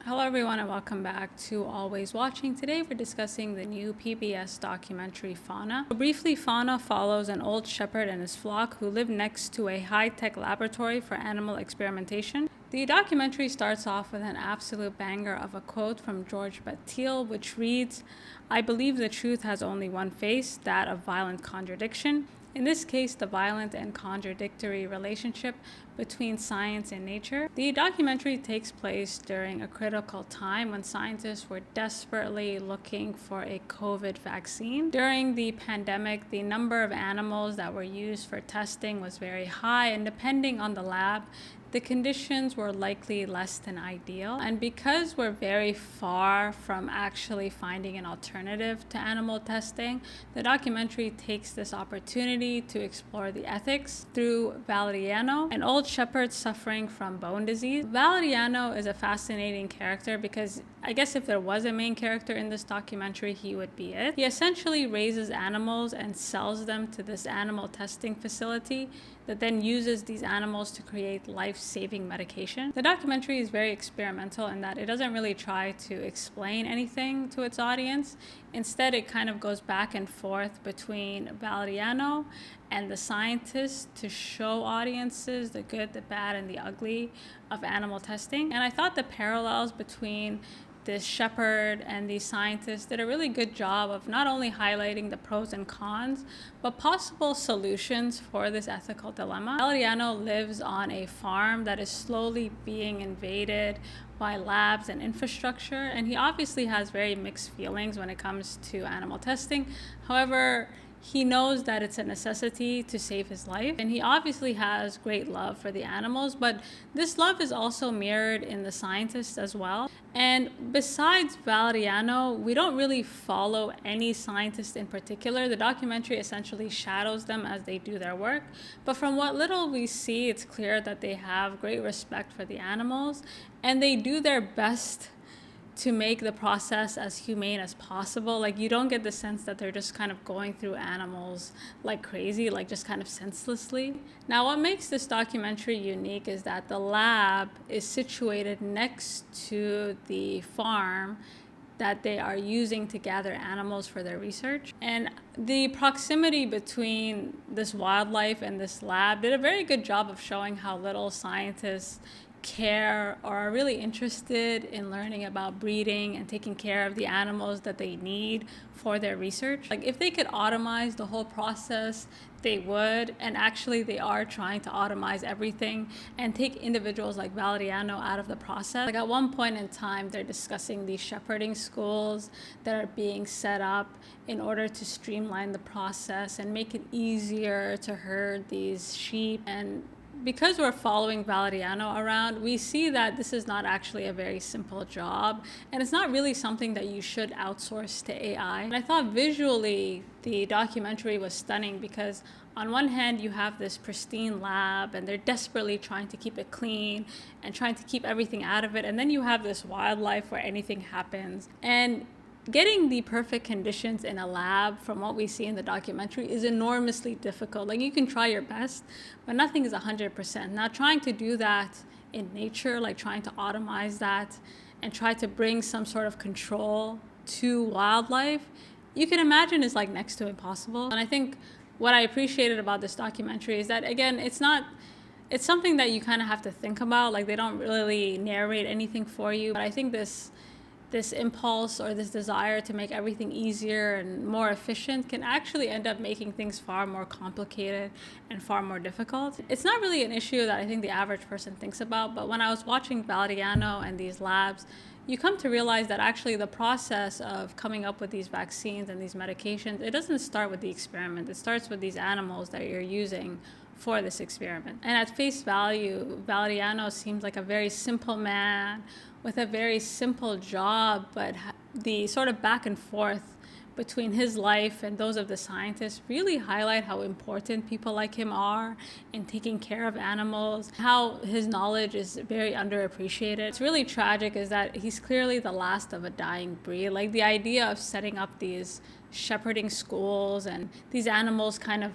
Hello everyone and welcome back to Always Watching. Today we're discussing the new PBS documentary Fauna. Briefly, Fauna follows an old shepherd and his flock who live next to a high-tech laboratory for animal experimentation. The documentary starts off with an absolute banger of a quote from George Battil, which reads, "I believe the truth has only one face, that of violent contradiction. In this case, the violent and contradictory relationship between science and nature." The documentary takes place during a critical time when scientists were desperately looking for a COVID vaccine. During the pandemic, the number of animals that were used for testing was very high, and depending on the lab, the conditions were likely less than ideal. And because we're very far from actually finding an alternative to animal testing, the documentary takes this opportunity to explore the ethics through Valeriano, an old shepherd suffering from bone disease. Valeriano is a fascinating character because I guess if there was a main character in this documentary, he would be it. He essentially raises animals and sells them to this animal testing facility that then uses these animals to create life-saving medication. The documentary is very experimental in that it doesn't really try to explain anything to its audience. Instead, it kind of goes back and forth between Valeriano and the scientists to show audiences the good, the bad, and the ugly of animal testing. And I thought the parallels between this shepherd and these scientists did a really good job of not only highlighting the pros and cons, but possible solutions for this ethical dilemma. Valeriano lives on a farm that is slowly being invaded by labs and infrastructure, and he obviously has very mixed feelings when it comes to animal testing. However, he knows that it's a necessity to save his life, and he obviously has great love for the animals, but this love is also mirrored in the scientists as well. And besides Valeriano, we don't really follow any scientist in particular. The documentary essentially shadows them as they do their work, but from what little we see, it's clear that they have great respect for the animals, and they do their best to make the process as humane as possible. Like, you don't get the sense that they're just kind of going through animals like crazy, like just kind of senselessly. Now, what makes this documentary unique is that the lab is situated next to the farm that they are using to gather animals for their research. And the proximity between this wildlife and this lab did a very good job of showing how little scientists care or are really interested in learning about breeding and taking care of the animals that they need for their research. Like, if they could automize the whole process, they would, and actually they are trying to automize everything and take individuals like Valeriano out of the process. Like, at one point in time, they're discussing these shepherding schools that are being set up in order to streamline the process and make it easier to herd these sheep. And because we're following Valeriano around, we see that this is not actually a very simple job, and it's not really something that you should outsource to AI. And I thought visually the documentary was stunning because on one hand you have this pristine lab and they're desperately trying to keep it clean and trying to keep everything out of it, and then you have this wildlife where anything happens. And getting the perfect conditions in a lab, from what we see in the documentary, is enormously difficult. Like, you can try your best, but nothing is 100%. Now, trying to do that in nature, like trying to automize that and try to bring some sort of control to wildlife, you can imagine is like next to impossible. And I think what I appreciated about this documentary is that, again, it's something that you kind of have to think about. Like, they don't really narrate anything for you, but I think this impulse or this desire to make everything easier and more efficient can actually end up making things far more complicated and far more difficult. It's not really an issue that I think the average person thinks about, but when I was watching Valeriano and these labs, you come to realize that actually the process of coming up with these vaccines and these medications, it doesn't start with the experiment. It starts with these animals that you're using for this experiment. And at face value, Valeriano seems like a very simple man with a very simple job, but the sort of back and forth between his life and those of the scientists really highlight how important people like him are in taking care of animals, how his knowledge is very underappreciated. It's really tragic is that he's clearly the last of a dying breed. Like, the idea of setting up these shepherding schools and these animals kind of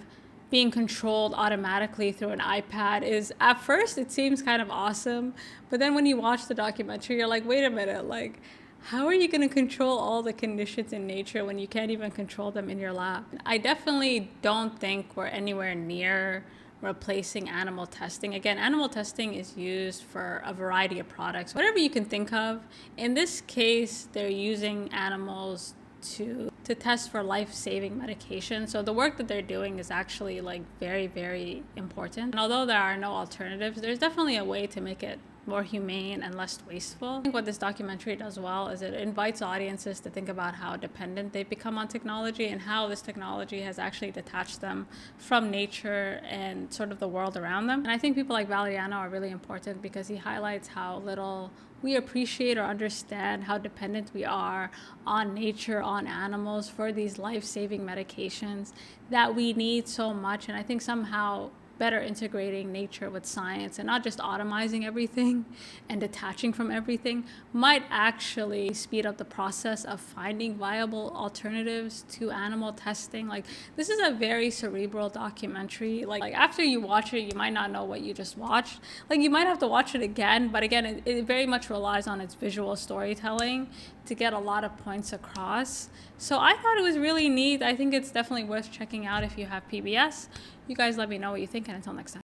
being controlled automatically through an iPad is, at first it seems kind of awesome, but then when you watch the documentary, you're like, wait a minute, like, how are you going to control all the conditions in nature when you can't even control them in your lab? I definitely don't think we're anywhere near replacing animal testing. Again, animal testing is used for a variety of products, whatever you can think of. In this case, they're using animals to test for life-saving medication. So the work that they're doing is actually like very, very important. And although there are no alternatives, there's definitely a way to make it more humane and less wasteful. I think what this documentary does well is it invites audiences to think about how dependent they've become on technology and how this technology has actually detached them from nature and sort of the world around them. And I think people like Valeriano are really important because he highlights how little we appreciate or understand how dependent we are on nature, on animals for these life-saving medications that we need so much. And I think somehow better integrating nature with science and not just automizing everything and detaching from everything might actually speed up the process of finding viable alternatives to animal testing. Like, this is a very cerebral documentary. Like after you watch it, you might not know what you just watched. Like, you might have to watch it again, but again, it very much relies on its visual storytelling to get a lot of points across. So I thought it was really neat. I think it's definitely worth checking out if you have PBS. You guys let me know what you think, and until next time.